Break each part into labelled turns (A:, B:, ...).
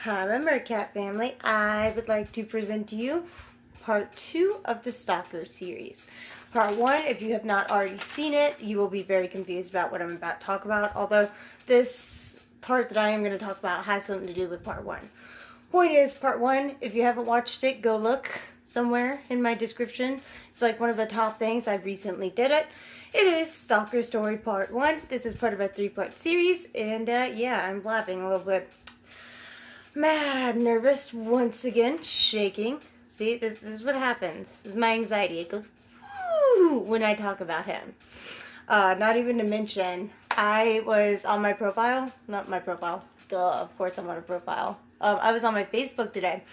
A: Hi, my Mercat family. I would like to present to you part 2 of the Stalker series. Part 1, if you have not already seen it, you will be very confused about what I'm about to talk about, although this part that I am going to talk about has something to do with part 1. Point is, part 1, if you haven't watched it, go look somewhere in my description. It's like one of the top things. I recently did it. It is Stalker Story Part 1. This is part of a 3-part series, and yeah, I'm blabbing a little bit. Mad nervous once again, shaking. See, this is what happens. This is my anxiety. It goes woo when I talk about him. Not even to mention, I was on my profile. Not my profile. Duh, of course I'm on a profile. I was on my Facebook today,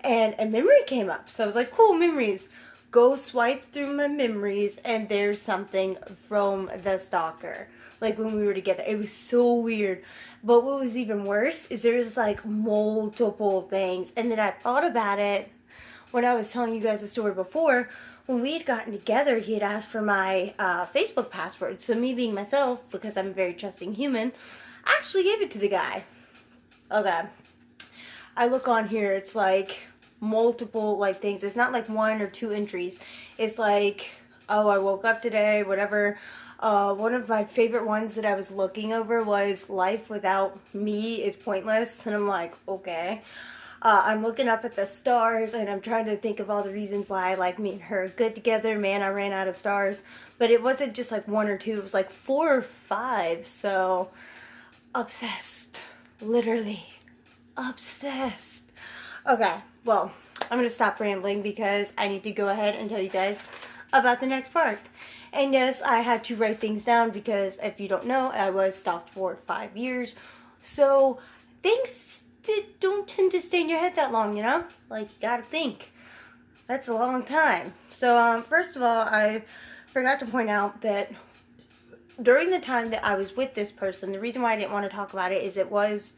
A: and a memory came up. So I was like, cool, memories. Go swipe through my memories, and there's something from the Stalker. Like when we were together. It was so weird. But what was even worse is there was like multiple things. And then I thought about it when I was telling you guys the story before. When we had gotten together, he had asked for my Facebook password. So me being myself, because I'm a very trusting human, I actually gave it to the guy. Okay. I look on here, it's like multiple like things. It's not like 1 or 2 entries. It's like, oh, I woke up today, whatever. One of my favorite ones that I was looking over was life without me is pointless. And I'm like, okay. I'm looking up at the stars and I'm trying to think of all the reasons why I like me and her good together. Man, I ran out of stars. But it wasn't just like 1 or 2. It was like 4 or 5. So, obsessed. Literally. Obsessed. Okay, well, I'm going to stop rambling because I need to go ahead and tell you guys about the next part. And yes, I had to write things down because if you don't know, I was stalked for 5 years. So things don't tend to stay in your head that long, you know? Like, you gotta think. That's a long time. So first of all, I forgot to point out that during the time that I was with this person, the reason why I didn't want to talk about it is it was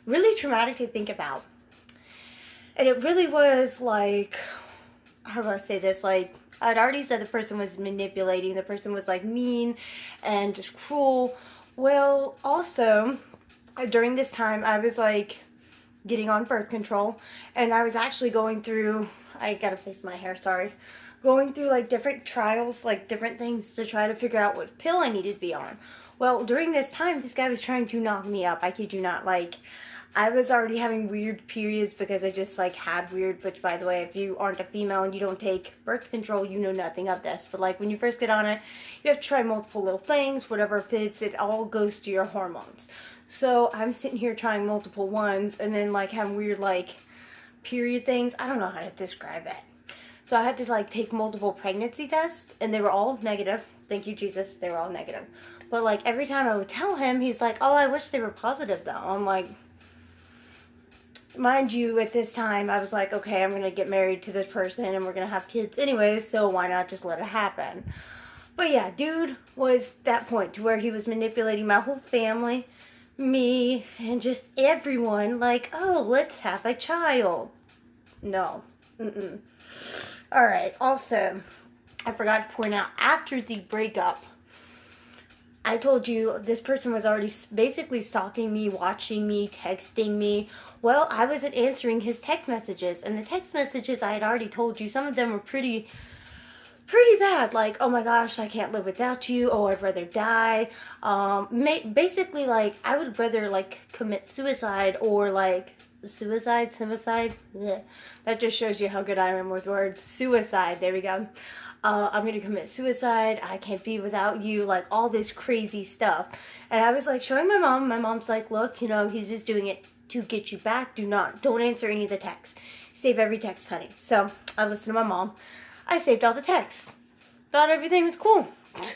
A: really traumatic to think about. And it really was like, how do I say this? Like, I'd already said the person was manipulating. The person was like mean and just cruel. Well, also, during this time, I was like getting on birth control. And I was actually going through, I gotta fix my hair, sorry. Going through like different trials, like different things to try to figure out what pill I needed to be on. Well, during this time, this guy was trying to knock me up. I kid you not. Like, I was already having weird periods because I just like had weird, which by the way, if you aren't a female and you don't take birth control, you know nothing of this. But like when you first get on it, you have to try multiple little things, whatever fits, it all goes to your hormones. So I'm sitting here trying multiple ones and then like having weird like period things. I don't know how to describe it. So I had to like take multiple pregnancy tests and they were all negative. Thank you, Jesus. They were all negative. But like every time I would tell him, he's like, oh, I wish they were positive though. I'm like, mind you, at this time, I was like, okay, I'm going to get married to this person and we're going to have kids anyways, so why not just let it happen? But yeah, dude was that point to where he was manipulating my whole family, me, and just everyone, like, oh, let's have a child. No. Alright, also, I forgot to point out, after the breakup, I told you this person was already basically stalking me, watching me, texting me. Well, I wasn't answering his text messages. And the text messages I had already told you, some of them were pretty bad. Like, oh my gosh, I can't live without you. Oh, I'd rather die. Basically, like, I would rather, like, commit suicide or, like, suicide. Blech. That just shows you how good I am with words. Suicide, there we go. I'm going to commit suicide, I can't be without you, like all this crazy stuff. And I was like showing my mom. My mom's like, look, you know, he's just doing it to get you back. Don't answer any of the texts. Save every text, honey. So I listened to my mom. I saved all the texts. Thought everything was cool.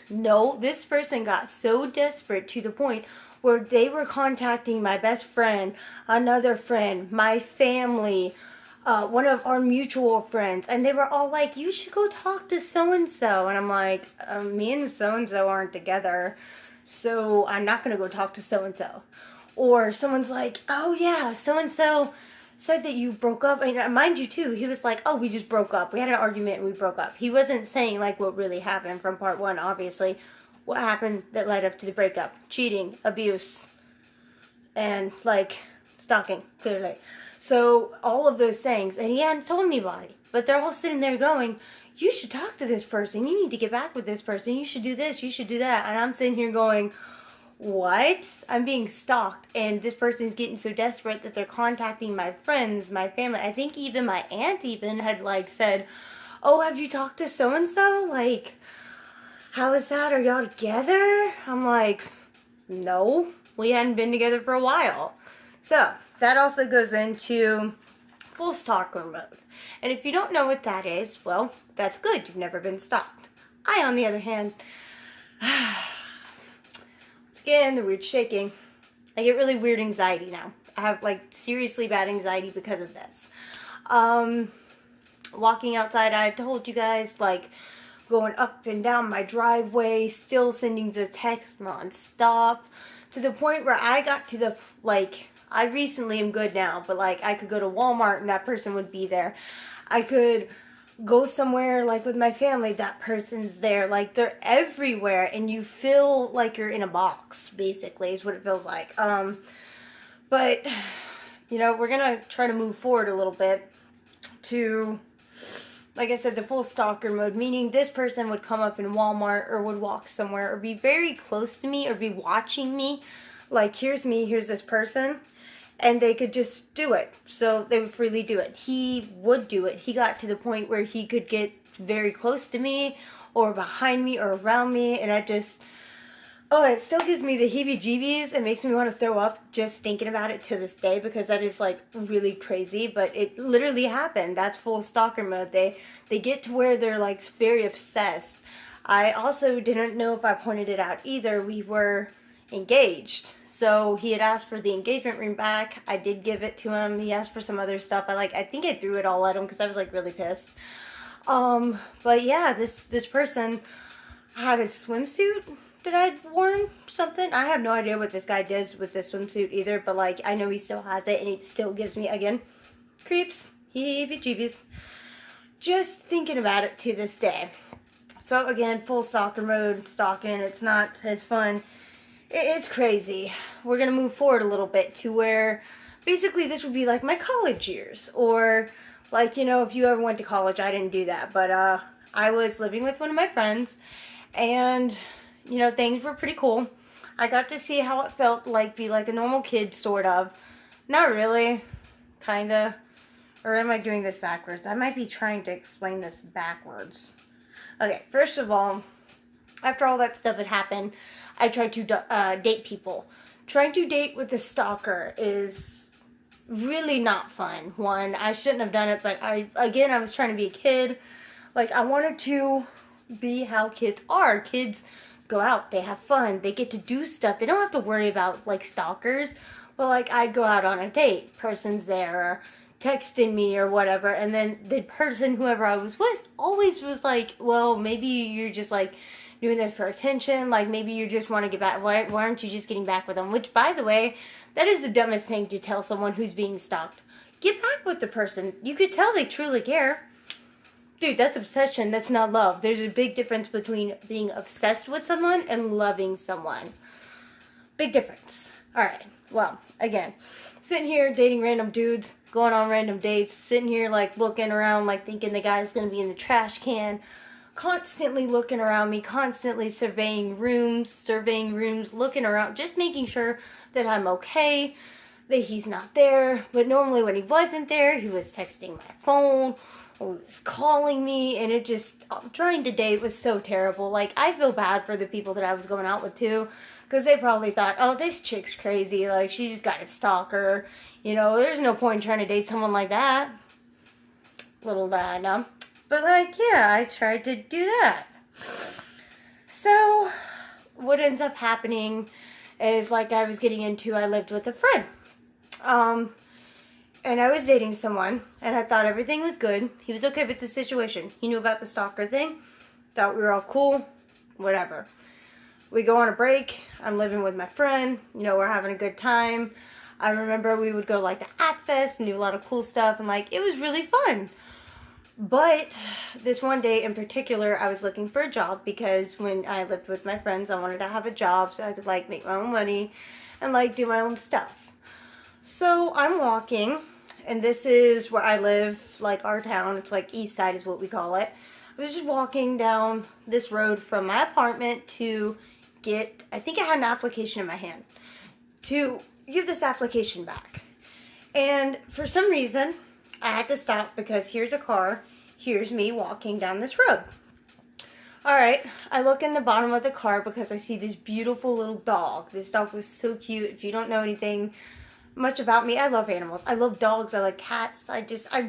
A: No, this person got so desperate to the point where they were contacting my best friend, another friend, my family, one of our mutual friends, and they were all like, you should go talk to so-and-so. And I'm like, me and so-and-so aren't together, so I'm not going to go talk to so-and-so. Or someone's like, oh yeah, so-and-so said that you broke up. And mind you too, he was like, oh, we just broke up. We had an argument and we broke up. He wasn't saying like what really happened from part 1, obviously. What happened that led up to the breakup. Cheating, abuse, and like stalking, clearly. So all of those things, and he hadn't told anybody, but they're all sitting there going, you should talk to this person, you need to get back with this person, you should do this, you should do that. And I'm sitting here going, what? I'm being stalked, and this person's getting so desperate that they're contacting my friends, my family. I think even my aunt even had like said, oh, have you talked to so and so, like, how is that, are y'all together? I'm like, no, we hadn't been together for a while. So that also goes into full stalker mode. And if you don't know what that is, well, that's good, you've never been stalked. I, on the other hand, again, the weird shaking. I get really weird anxiety now. I have like seriously bad anxiety because of this. Walking outside, I told you guys, like going up and down my driveway, still sending the text non-stop, to the point where I got to the, like, I recently am good now, but like I could go to Walmart and that person would be there. I could go somewhere like with my family, that person's there. Like they're everywhere, and you feel like you're in a box, basically is what it feels like. But you know, we're gonna try to move forward a little bit to, like I said, the full stalker mode, meaning this person would come up in Walmart or would walk somewhere or be very close to me or be watching me. Like, here's me, here's this person. And they could just do it. So they would freely do it. He would do it. He got to the point where he could get very close to me or behind me or around me. And I just, oh, it still gives me the heebie-jeebies. It makes me want to throw up just thinking about it to this day, because that is like really crazy. But it literally happened. That's full stalker mode. They get to where they're like very obsessed. I also didn't know if I pointed it out either. We were engaged, so he had asked for the engagement ring back. I did give it to him. He asked for some other stuff. I think I threw it all at him because I was like really pissed. But yeah, this person had a swimsuit that I'd worn, something. I have no idea what this guy does with this swimsuit either, but like I know he still has it, and it still gives me, again, creeps, heebie-jeebies, just thinking about it to this day. So again, full stalker mode, stalking. It's not as fun. It's crazy. We're going to move forward a little bit to where basically this would be like my college years, or like, you know, if you ever went to college. I didn't do that, but I was living with one of my friends, and you know, things were pretty cool. I got to see how it felt like be like a normal kid, sort of. Not really, kind of. Or am I doing this backwards? I might be trying to explain this backwards. Okay, first of all, after all that stuff had happened, I tried to date people. Trying to date with a stalker is really not fun. One, I shouldn't have done it, but I was trying to be a kid. Like, I wanted to be how kids are. Kids go out, they have fun, they get to do stuff. They don't have to worry about, like, stalkers. But, like, I'd go out on a date. Person's there, or texting me or whatever, and then the person, whoever I was with, always was like, well, maybe you're just, like, doing this for attention, like, maybe you just want to get back, why aren't you just getting back with them? Which, by the way, that is the dumbest thing to tell someone who's being stalked. Get back with the person. You could tell they truly care. Dude, that's obsession, that's not love. There's a big difference between being obsessed with someone and loving someone. Big difference. Alright, well, again, sitting here dating random dudes, going on random dates, sitting here, like, looking around, like, thinking the guy's gonna be in the trash can, constantly looking around me, constantly surveying rooms, looking around, just making sure that I'm okay, that he's not there. But normally when he wasn't there, he was texting my phone, or he was calling me, and it just, trying to date was so terrible. Like, I feel bad for the people that I was going out with, too, because they probably thought, oh, this chick's crazy, like, she's just got a stalker, you know, there's no point in trying to date someone like that. Little did I know. But, like, yeah, I tried to do that. So, what ends up happening is, like I was getting into, I lived with a friend. And I was dating someone, and I thought everything was good. He was okay with the situation. He knew about the stalker thing. Thought we were all cool. Whatever. We go on a break. I'm living with my friend. You know, we're having a good time. I remember we would go, like, to ACTFest and do a lot of cool stuff, and, like, it was really fun. But this one day in particular, I was looking for a job, because when I lived with my friends, I wanted to have a job so I could, like, make my own money and, like, do my own stuff. So I'm walking, and this is where I live, like our town. It's like East Side is what we call it. I was just walking down this road from my apartment to get, I think I had an application in my hand, to give this application back. And for some reason, I had to stop because here's a car, here's me walking down this road. Alright, I look in the bottom of the car because I see this beautiful little dog. This dog was so cute. If you don't know anything much about me, I love animals. I love dogs, I like cats. I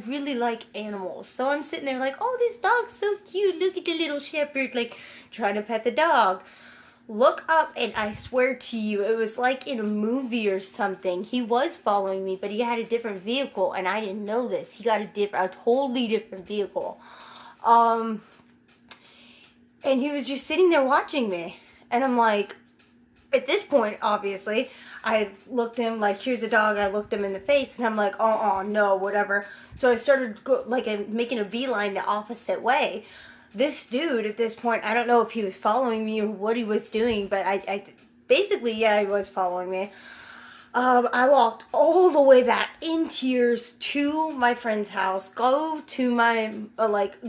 A: really like animals. So I'm sitting there like, oh, this dog's so cute. Look at the little shepherd, like, trying to pet the dog. Look up, and I swear to you, it was like in a movie or something. He was following me, but he had a different vehicle, and I didn't know this. He got a totally different vehicle. And he was just sitting there watching me. And I'm like, at this point, obviously, I looked him like, here's a dog. I looked him in the face, and I'm like, no, whatever. So I started making a beeline the opposite way. This dude, at this point, I don't know if he was following me or what he was doing, but I basically, yeah, he was following me. I walked all the way back in tears to my friend's house, go to my,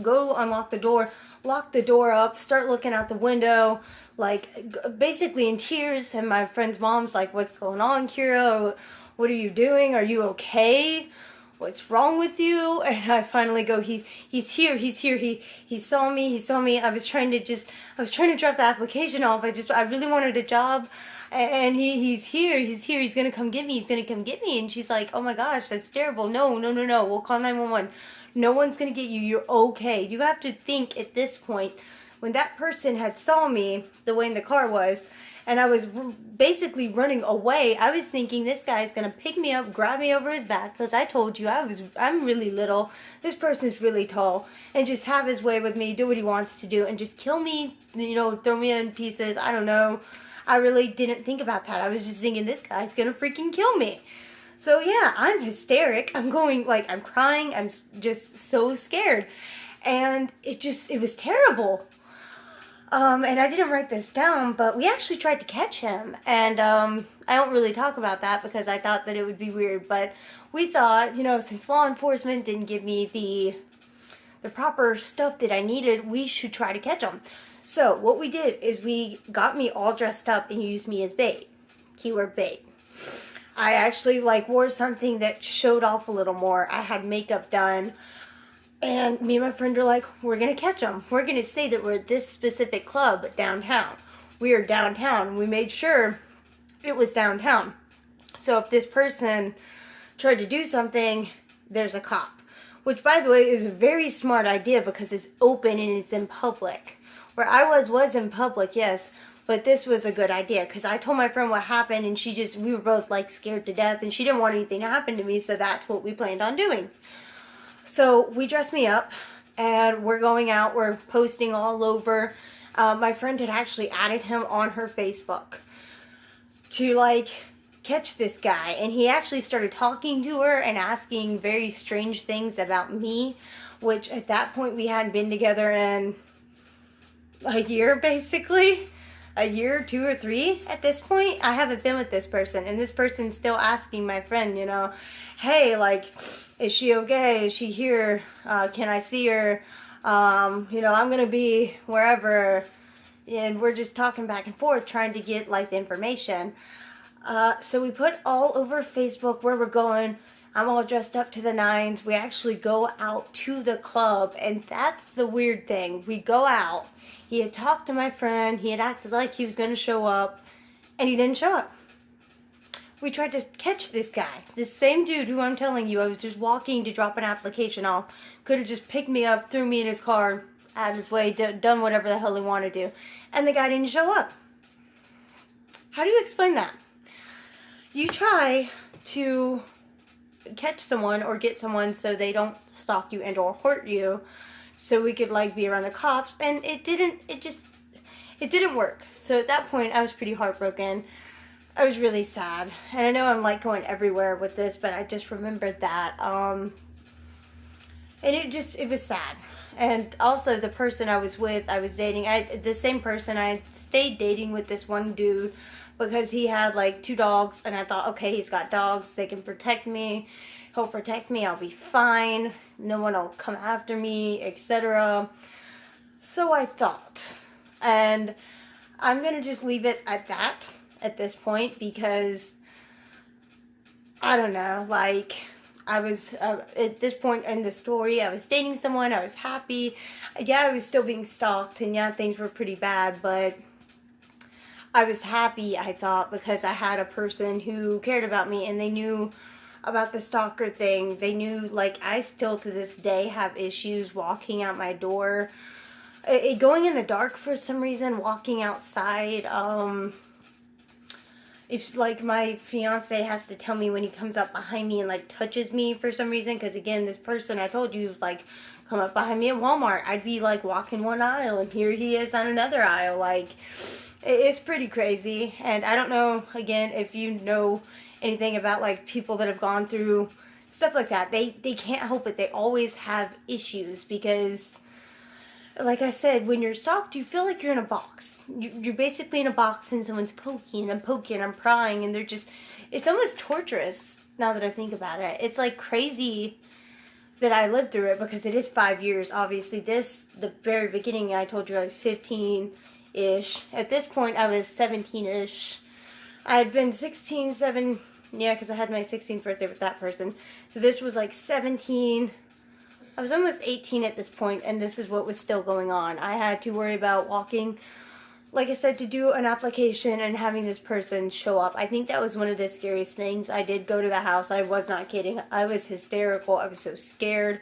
A: go unlock the door, lock the door up, start looking out the window, like, basically in tears, and my friend's mom's like, what's going on, Kira? What are you doing? Are you okay? What's wrong with you? And I finally go, he's here, he saw me, I was trying to drop the application off, I really wanted a job, and he's here, he's gonna come get me, and she's like, oh my gosh, that's terrible, no, we'll call 911, no one's gonna get you, you're okay. You have to think at this point, when that person had saw me, the way in the car was, and I was basically running away, I was thinking this guy's going to pick me up, grab me over his back, because I told you I'm really little, this person's really tall, and just have his way with me, do what he wants to do, and just kill me, you know, throw me in pieces, I don't know. I really didn't think about that. I was just thinking this guy's going to freaking kill me. So yeah, I'm hysteric. I'm going, like, I'm crying, I'm just so scared. And it was terrible. And I didn't write this down, but we actually tried to catch him, and I don't really talk about that because I thought that it would be weird, but we thought, you know, since law enforcement didn't give me the proper stuff that I needed, we should try to catch him. So what we did is we got me all dressed up and used me as bait. Keyword bait. I actually, like, wore something that showed off a little more. I had makeup done. And me and my friend are like, we're going to catch them. We're going to say that we're at this specific club downtown. We are downtown. We made sure it was downtown. So if this person tried to do something, there's a cop. Which, by the way, is a very smart idea because it's open and it's in public. Where I was in public, yes. But this was a good idea because I told my friend what happened and we were both, like, scared to death. And she didn't want anything to happen to me, so that's what we planned on doing. So we dressed me up, and we're going out, we're posting all over. My friend had actually added him on her Facebook to, like, catch this guy. And he actually started talking to her and asking very strange things about me, which at that point we hadn't been together in a year, basically. A year, 2 or 3 at this point. I haven't been with this person, and this person's still asking my friend, you know, hey, like, is she okay? Is she here? Can I see her? You know, I'm gonna be wherever, and we're just talking back and forth trying to get, like, the information. So we put all over Facebook where we're going. I'm all dressed up to the nines. We actually go out to the club, and that's the weird thing. We go out. He had talked to my friend. He had acted like he was going to show up, and he didn't show up. We tried to catch this guy. This same dude who I'm telling you, I was just walking to drop an application off, could have just picked me up, threw me in his car, out of his way, done whatever the hell he wanted to do. And the guy didn't show up. How do you explain that? You try to catch someone or get someone so they don't stalk you and or hurt you, so we could, like, be around the cops, and it didn't work. So at that point I was pretty heartbroken. I was really sad, and I know I'm, like, going everywhere with this, but I just remembered that, and it was sad. And also the person I was with, I was dating, the same person I stayed dating with, this one dude because he had like 2 dogs, and I thought, okay, he's got dogs, they can protect me, he'll protect me, I'll be fine, no one will come after me, etc. So I thought, and I'm gonna just leave it at that at this point, because I don't know, like, I was, at this point in the story, I was dating someone, I was happy. Yeah, I was still being stalked, and yeah, things were pretty bad, but I was happy, I thought, because I had a person who cared about me, and they knew about the stalker thing. They knew, like, I still to this day have issues walking out my door. Going in the dark for some reason, walking outside, if, like, my fiance has to tell me when he comes up behind me and, like, touches me for some reason, because, again, this person I told you, like, come up behind me at Walmart, I'd be, like, walking one aisle, and here he is on another aisle, like, it's pretty crazy. And I don't know, again, if you know anything about, like, people that have gone through stuff like that, they can't help it, they always have issues, because like I said, when you're stalked, you feel like you're in a box. You're basically in a box, and someone's poking, and I'm prying, and they're just, it's almost torturous now that I think about it. It's like crazy that I lived through it, because it is 5 years. Obviously, the very beginning, I told you I was 15-ish. At this point, I was 17-ish. I had been 16, 7, yeah, because I had my 16th birthday with that person. So this was like 17. I was almost 18 at this point, and this is what was still going on. I had to worry about walking, like I said, to do an application and having this person show up. I think that was one of the scariest things. I did go to the house. I was not kidding. I was hysterical. I was so scared.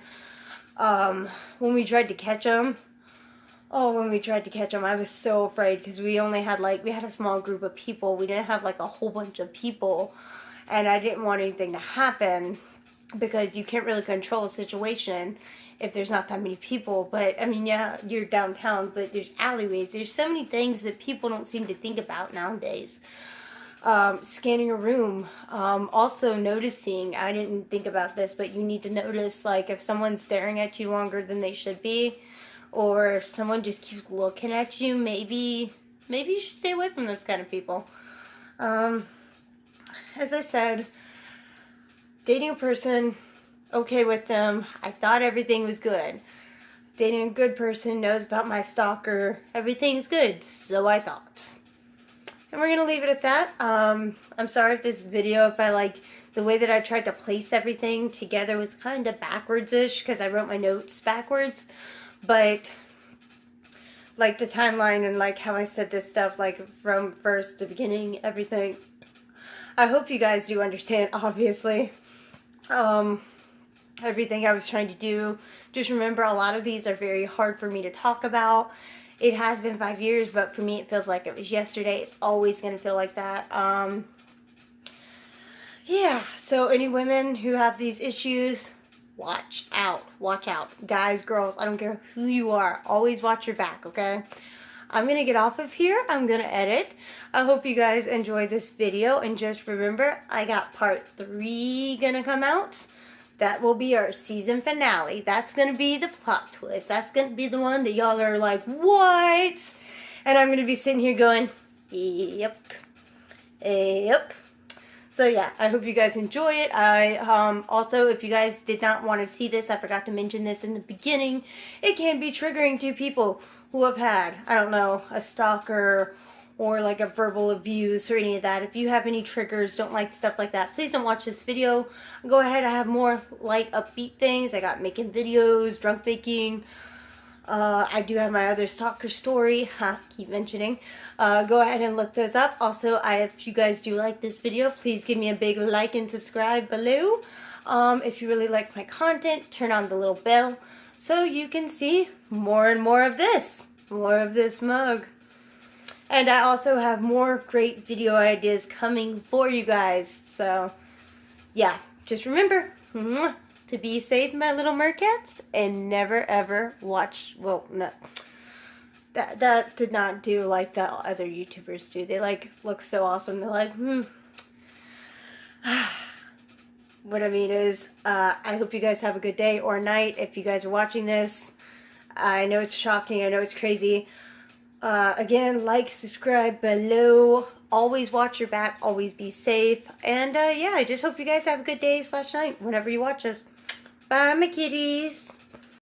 A: When we tried to catch him, I was so afraid, because we only had, like, we had a small group of people. We didn't have, like, a whole bunch of people, and I didn't want anything to happen, because you can't really control a situation if there's not that many people. But, I mean, yeah, you're downtown, but there's alleyways. There's so many things that people don't seem to think about nowadays. Scanning a room. Also noticing, I didn't think about this, but you need to notice, like, if someone's staring at you longer than they should be, or if someone just keeps looking at you, maybe you should stay away from those kind of people. As I said, dating a person, okay with them, I thought everything was good. Dating a good person, knows about my stalker, everything's good, so I thought. And we're gonna leave it at that. I'm sorry if this video, if I, like, the way that I tried to place everything together was kind of backwards-ish, because I wrote my notes backwards. But, like, the timeline and, like, how I said this stuff, like, from first to beginning, everything, I hope you guys do understand, obviously. Everything I was trying to do. Just remember, a lot of these are very hard for me to talk about. It has been 5 years, but for me it feels like it was yesterday. It's always going to feel like that. Yeah, so any women who have these issues, watch out. Watch out. Guys, girls, I don't care who you are. Always watch your back, okay? I'm going to get off of here. I'm going to edit. I hope you guys enjoyed this video. And just remember, I got part 3 going to come out. That will be our season finale. That's going to be the plot twist. That's going to be the one that y'all are like, what? And I'm going to be sitting here going, yep. Yep. So yeah, I hope you guys enjoy it. Also, if you guys did not want to see this, I forgot to mention this in the beginning, it can be triggering to people who have had, I don't know, a stalker or like a verbal abuse or any of that. If you have any triggers, don't like stuff like that, please don't watch this video. Go ahead, I have more light, upbeat things. I got making videos, drunk baking. I do have my other stalker story, keep mentioning. Go ahead and look those up. Also, if you guys do like this video, please give me a big like and subscribe below. If you really like my content, turn on the little bell so you can see more and more of this. More of this mug. And I also have more great video ideas coming for you guys. So, yeah, just remember to be safe, my little mercats, and never ever watch, well, no, that did not do like the other YouTubers do. They, like, look so awesome. They're like, What I mean is, I hope you guys have a good day or night if you guys are watching this. I know it's shocking. I know it's crazy. Again, like, subscribe below. Always watch your back. Always be safe. And yeah, I just hope you guys have a good day / night whenever you watch us. Bye, my kitties.